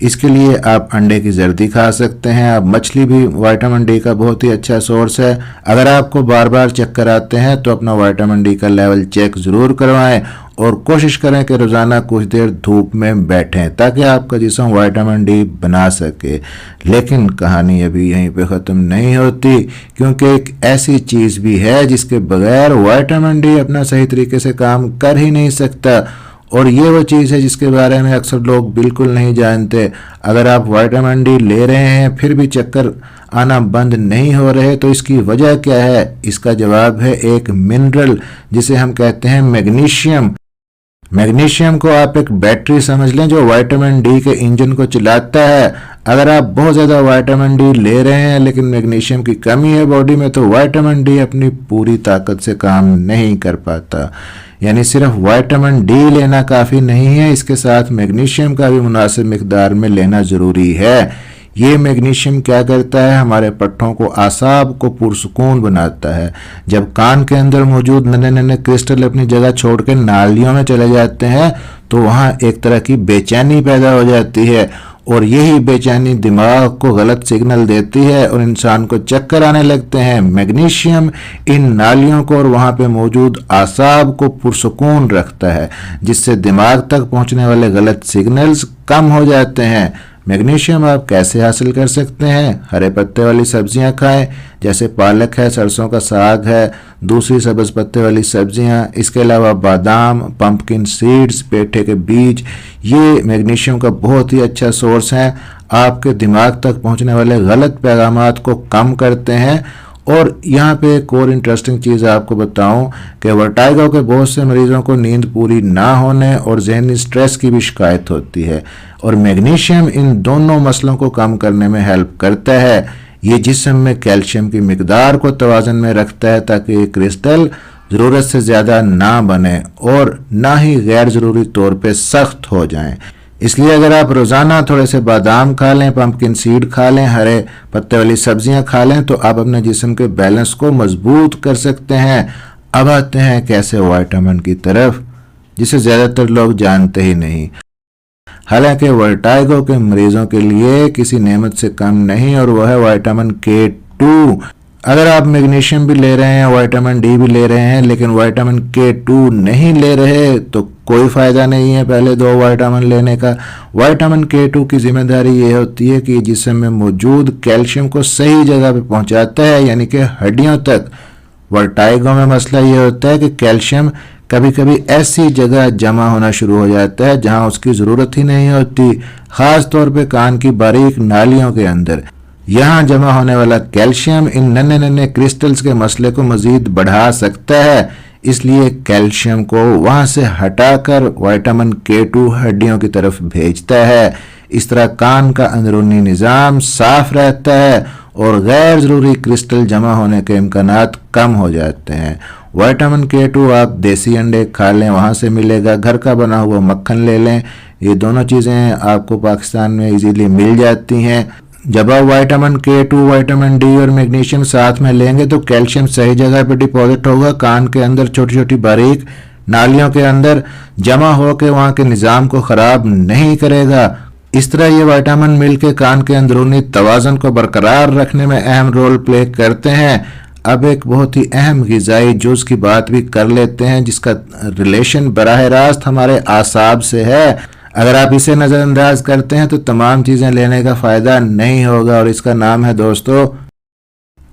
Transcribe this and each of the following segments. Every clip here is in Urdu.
اس کے لیے آپ انڈے کی زردی کھا سکتے ہیں. آپ مچھلی بھی وائٹامن ڈی کا بہت ہی اچھا سورس ہے. اگر آپ کو بار بار چکر آتے ہیں تو اپنا وائٹامن ڈی کا لیول چیک ضرور کروائیں اور کوشش کریں کہ روزانہ کچھ دیر دھوپ میں بیٹھیں تاکہ آپ کا جسم وائٹامن ڈی بنا سکے. لیکن کہانی ابھی یہیں پہ ختم نہیں ہوتی، کیونکہ ایک ایسی چیز بھی ہے جس کے بغیر وائٹامن ڈی اپنا صحیح طریقے سے کام کر ہی نہیں سکتا، اور یہ وہ چیز ہے جس کے بارے میں اکثر لوگ بالکل نہیں جانتے. اگر آپ وائٹامن ڈی لے رہے ہیں پھر بھی چکر آنا بند نہیں ہو رہے تو اس کی وجہ کیا ہے؟ اس کا جواب ہے ایک منرل جسے ہم کہتے ہیں میگنیشیم. میگنیشیم کو آپ ایک بیٹری سمجھ لیں جو وائٹامن ڈی کے انجن کو چلاتا ہے. اگر آپ بہت زیادہ وائٹامن ڈی لے رہے ہیں لیکن میگنیشیم کی کمی ہے باڈی میں تو وائٹامن ڈی اپنی پوری طاقت سے کام نہیں کر پاتا. یعنی صرف وائٹامن ڈی لینا کافی نہیں ہے، اس کے ساتھ میگنیشیم کا بھی مناسب مقدار میں لینا ضروری ہے. یہ میگنیشیم کیا کرتا ہے؟ ہمارے پٹھوں کو، اعصاب کو پرسکون بناتا ہے. جب کان کے اندر موجود ننے ننے کرسٹل اپنی جگہ چھوڑ کے نالیوں میں چلے جاتے ہیں تو وہاں ایک طرح کی بے چینی پیدا ہو جاتی ہے، اور یہی بے چینی دماغ کو غلط سگنل دیتی ہے اور انسان کو چکر آنے لگتے ہیں. میگنیشیم ان نالیوں کو اور وہاں پہ موجود اعصاب کو پرسکون رکھتا ہے، جس سے دماغ تک پہنچنے والے غلط سگنلز کم ہو جاتے ہیں. میگنیشیم آپ کیسے حاصل کر سکتے ہیں؟ ہرے پتے والی سبزیاں کھائیں، جیسے پالک ہے، سرسوں کا ساگ ہے، دوسری سبز پتے والی سبزیاں. اس کے علاوہ بادام، پمپکن سیڈز، پیٹھے کے بیج، یہ میگنیشیم کا بہت ہی اچھا سورس ہیں. آپ کے دماغ تک پہنچنے والے غلط پیغامات کو کم کرتے ہیں. اور یہاں پہ ایک اور انٹرسٹنگ چیز آپ کو بتاؤں کہ ورٹائگو کے بہت سے مریضوں کو نیند پوری نہ ہونے اور ذہنی سٹریس کی بھی شکایت ہوتی ہے، اور میگنیشیم ان دونوں مسئلوں کو کم کرنے میں ہیلپ کرتا ہے. یہ جسم میں کیلشیم کی مقدار کو توازن میں رکھتا ہے تاکہ یہ کرسٹل ضرورت سے زیادہ نہ بنے اور نہ ہی غیر ضروری طور پہ سخت ہو جائیں. اس لیے اگر آپ روزانہ تھوڑے سے بادام کھا لیں، پمپکن سیڈ کھا لیں، ہرے پتے والی سبزیاں کھا لیں تو آپ اپنے جسم کے بیلنس کو مضبوط کر سکتے ہیں. اب آتے ہیں کیسے وائٹامن کی طرف، جسے زیادہ تر لوگ جانتے ہی نہیں. حالانکہ ورٹائگو کے مریضوں کے لیے کسی نعمت سے کم نہیں، اور وہ ہے وائٹامن K2. اگر آپ میگنیشیم بھی لے رہے ہیں، وائٹامن ڈی بھی لے رہے ہیں، لیکن وائٹامن K2 نہیں لے رہے تو کوئی فائدہ نہیں ہے پہلے دو وائٹامن لینے کا. وائٹامن K2 کی ذمہ داری یہ ہوتی ہے کہ جسم میں موجود کیلشیم کو صحیح جگہ پہ پہنچاتا ہے، یعنی کہ ہڈیوں تک. ورٹائگو میں مسئلہ یہ ہوتا ہے کہ کیلشیم کبھی کبھی ایسی جگہ جمع ہونا شروع ہو جاتا ہے جہاں اس کی ضرورت ہی نہیں ہوتی، خاص طور پہ کان کی باریک نالیوں کے اندر. یہاں جمع ہونے والا کیلشیم ان ننے ننے کرسٹلز کے مسئلے کو مزید بڑھا سکتا ہے. اس لیے کیلشیم کو وہاں سے ہٹا کر وائٹامن K2 ہڈیوں کی طرف بھیجتا ہے. اس طرح کان کا اندرونی نظام صاف رہتا ہے اور غیر ضروری کرسٹل جمع ہونے کے امکانات کم ہو جاتے ہیں. وائٹامن K2 آپ دیسی انڈے کھا لیں، وہاں سے ملے گا. گھر کا بنا ہوا مکھن لے لیں، یہ دونوں چیزیں آپ کو پاکستان میں ایزیلی مل جاتی ہیں. جب آپ وائٹامن K2، وائٹامن ڈی اور میگنیشیم ساتھ میں لیں گے تو کیلشیم صحیح جگہ پہ ڈپوزٹ ہوگا، کان کے اندر چھوٹی چھوٹی باریک نالیوں کے اندر جمع ہو کے وہاں کے نظام کو خراب نہیں کرے گا. اس طرح یہ وائٹامن مل کے کان کے اندرونی توازن کو برقرار رکھنے میں اہم رول پلے کرتے ہیں. اب ایک بہت ہی اہم غذائی جز کی بات بھی کر لیتے ہیں جس کا ریلیشن براہ راست ہمارے اعصاب سے ہے. اگر آپ اسے نظر انداز کرتے ہیں تو تمام چیزیں لینے کا فائدہ نہیں ہوگا، اور اس کا نام ہے دوستو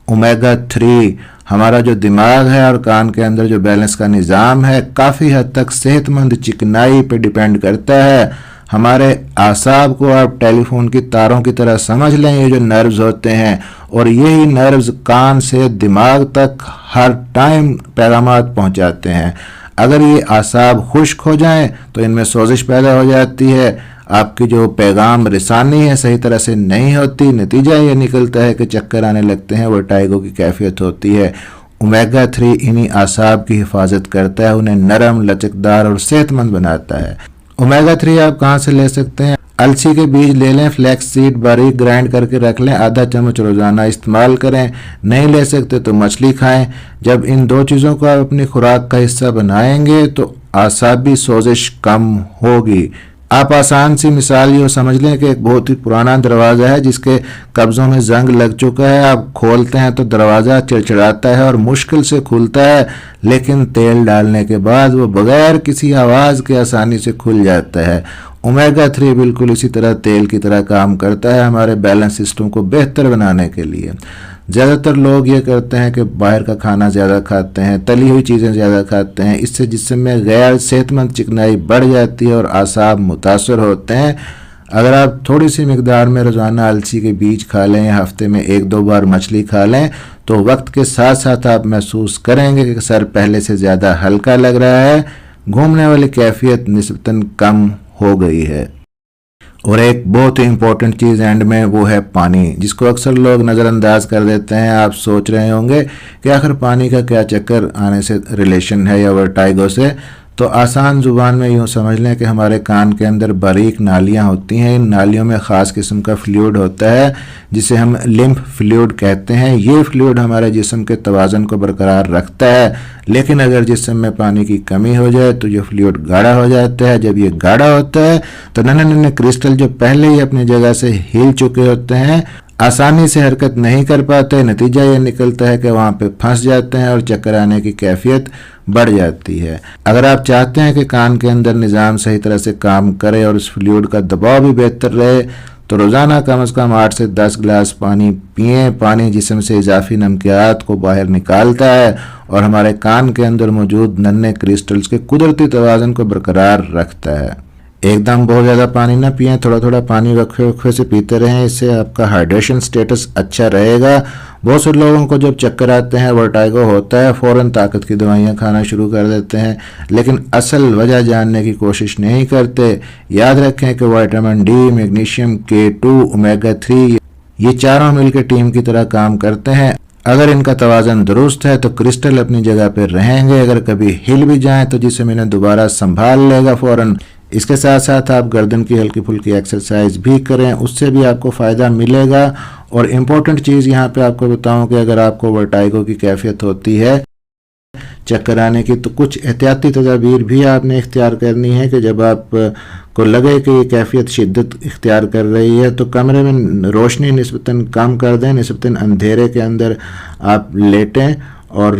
اومیگا 3. ہمارا جو دماغ ہے اور کان کے اندر جو بیلنس کا نظام ہے کافی حد تک صحت مند چکنائی پہ ڈیپینڈ کرتا ہے. ہمارے اعصاب کو آپ ٹیلی فون کی تاروں کی طرح سمجھ لیں، یہ جو نروز ہوتے ہیں، اور یہی نروز کان سے دماغ تک ہر ٹائم پیغامات پہنچاتے ہیں. اگر یہ اعصاب خشک ہو جائیں تو ان میں سوزش پیدا ہو جاتی ہے، آپ کی جو پیغام رسانی ہے صحیح طرح سے نہیں ہوتی. نتیجہ یہ نکلتا ہے کہ چکر آنے لگتے ہیں، ورٹائگو کی کیفیت ہوتی ہے. اومیگا 3 انہی اعصاب کی حفاظت کرتا ہے، انہیں نرم، لچکدار اور صحت مند بناتا ہے. اومیگا 3 آپ کہاں سے لے سکتے ہیں؟ السی کے بیج لے لیں، فلیکس سیڈ باریک گرائنڈ کر کے رکھ لیں، آدھا چمچ روزانہ استعمال کریں. نہیں لے سکتے تو مچھلی کھائیں. جب ان دو چیزوں کو آپ اپنی خوراک کا حصہ بنائیں گے تو اعصابی سوزش کم ہوگی. آپ آسان سی مثال یہ سمجھ لیں کہ ایک بہت ہی پرانا دروازہ ہے جس کے قبضوں میں زنگ لگ چکا ہے. آپ کھولتے ہیں تو دروازہ چڑچڑاتا ہے اور مشکل سے کھلتا ہے، لیکن تیل ڈالنے کے بعد وہ بغیر کسی آواز کے آسانی سے کھل جاتا ہے. اومیگا 3 بالکل اسی طرح تیل کی طرح کام کرتا ہے ہمارے بیلنس سسٹم کو بہتر بنانے کے لیے. زیادہ تر لوگ یہ کرتے ہیں کہ باہر کا کھانا زیادہ کھاتے ہیں، تلی ہوئی چیزیں زیادہ کھاتے ہیں. اس سے جسم میں غیر صحت مند چکنائی بڑھ جاتی ہے اور اعصاب متاثر ہوتے ہیں. اگر آپ تھوڑی سی مقدار میں روزانہ السی کے بیج کھا لیں یا ہفتے میں 1-2 بار مچھلی کھا لیں تو وقت کے ساتھ ساتھ آپ محسوس کریں گے کہ سر پہلے سے زیادہ ہلکا لگ رہا ہے، گھومنے والی کیفیت نسبتاً کم ہو گئی ہے. اور ایک بہت ہی امپورٹنٹ چیز اینڈ میں وہ ہے پانی، جس کو اکثر لوگ نظر انداز کر دیتے ہیں. آپ سوچ رہے ہوں گے کہ آخر پانی کا کیا چکر آنے سے ریلیشن ہے یا ورٹائگو سے. تو آسان زبان میں یوں سمجھ لیں کہ ہمارے کان کے اندر باریک نالیاں ہوتی ہیں. ان نالیوں میں خاص قسم کا فلوئڈ ہوتا ہے جسے ہم لمف فلوئڈ کہتے ہیں. یہ فلوئڈ ہمارے جسم کے توازن کو برقرار رکھتا ہے، لیکن اگر جسم میں پانی کی کمی ہو جائے تو یہ فلوئڈ گاڑھا ہو جاتا ہے. جب یہ گاڑھا ہوتا ہے تو ننھے ننھے کرسٹل جو پہلے ہی اپنی جگہ سے ہل چکے ہوتے ہیں آسانی سے حرکت نہیں کر پاتے. نتیجہ یہ نکلتا ہے کہ وہاں پہ پھنس جاتے ہیں اور چکر آنے کی کیفیت بڑھ جاتی ہے. اگر آپ چاہتے ہیں کہ کان کے اندر نظام صحیح طرح سے کام کرے اور اس فلوئڈ کا دباؤ بھی بہتر رہے تو روزانہ کم از کم 8 سے 10 گلاس پانی پئیں. پانی جسم سے اضافی نمکیات کو باہر نکالتا ہے اور ہمارے کان کے اندر موجود ننھے کرسٹلز کے قدرتی توازن کو برقرار رکھتا ہے. ایک دم بہت زیادہ پانی نہ پئیں، تھوڑا تھوڑا پانی وقفے وقفے سے پیتے رہیں. اس سے آپ کا ہائیڈریشن سٹیٹس اچھا رہے گا. بہت سے لوگوں کو جب چکر آتے ہیں، ورٹائگو ہوتا ہے، فوراً طاقت کی دوائیاں کھانا شروع کر دیتے ہیں، لیکن اصل وجہ جاننے کی کوشش نہیں کرتے. یاد رکھیں کہ vitamin D, magnesium, K2، omega 3 یہ چاروں مل کے ٹیم کی طرح کام کرتے ہیں. اگر ان کا توازن درست ہے تو کرسٹل اپنی جگہ پہ رہیں گے. اگر کبھی ہل بھی جائیں تو جسم انہیں دوبارہ سنبھال لے گا فوراً. اس کے ساتھ ساتھ آپ گردن کی ہلکی پھلکی ایکسرسائز بھی کریں، اس سے بھی آپ کو فائدہ ملے گا. اور امپورٹنٹ چیز یہاں پہ آپ کو بتاؤں کہ اگر آپ کو ورٹائگو کی کیفیت ہوتی ہے چکر آنے کی تو کچھ احتیاطی تدابیر بھی آپ نے اختیار کرنی ہے کہ جب آپ کو لگے کہ یہ کیفیت شدت اختیار کر رہی ہے تو کمرے میں روشنی نسبتاً کم کر دیں. نسبتاً اندھیرے کے اندر آپ لیٹیں اور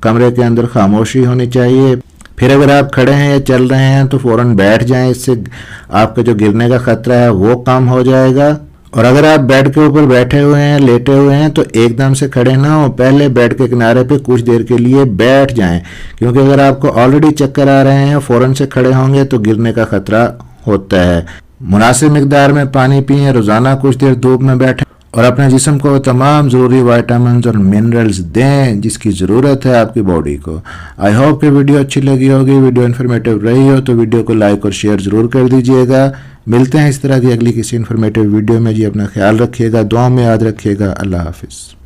کمرے کے اندر خاموشی ہونی چاہیے. پھر اگر آپ کھڑے ہیں یا چل رہے ہیں تو فوراً بیٹھ جائیں، اس سے آپ کا جو گرنے کا خطرہ ہے وہ کم ہو جائے گا. اور اگر آپ بیڈ کے اوپر بیٹھے ہوئے ہیں، لیٹے ہوئے ہیں تو ایک دم سے کھڑے نہ ہوں، پہلے بیڈ کے کنارے پہ کچھ دیر کے لیے بیٹھ جائیں، کیونکہ اگر آپ کو آلریڈی چکر آ رہے ہیں فوراً سے کھڑے ہوں گے تو گرنے کا خطرہ ہوتا ہے. مناسب مقدار میں پانی پئیں، روزانہ کچھ دیر دھوپ میں بیٹھیں اور اپنے جسم کو تمام ضروری وائٹامنز اور منرلز دیں جس کی ضرورت ہے آپ کی باڈی کو. آئی ہوپ کہ ویڈیو اچھی لگی ہوگی، ویڈیو انفارمیٹیو رہی ہو تو ویڈیو کو لائک اور شیئر ضرور کر دیجئے گا. ملتے ہیں اس طرح کی اگلی کسی انفارمیٹیو ویڈیو میں. اپنا خیال رکھیے گا، دعاؤں میں یاد رکھیے گا. اللہ حافظ.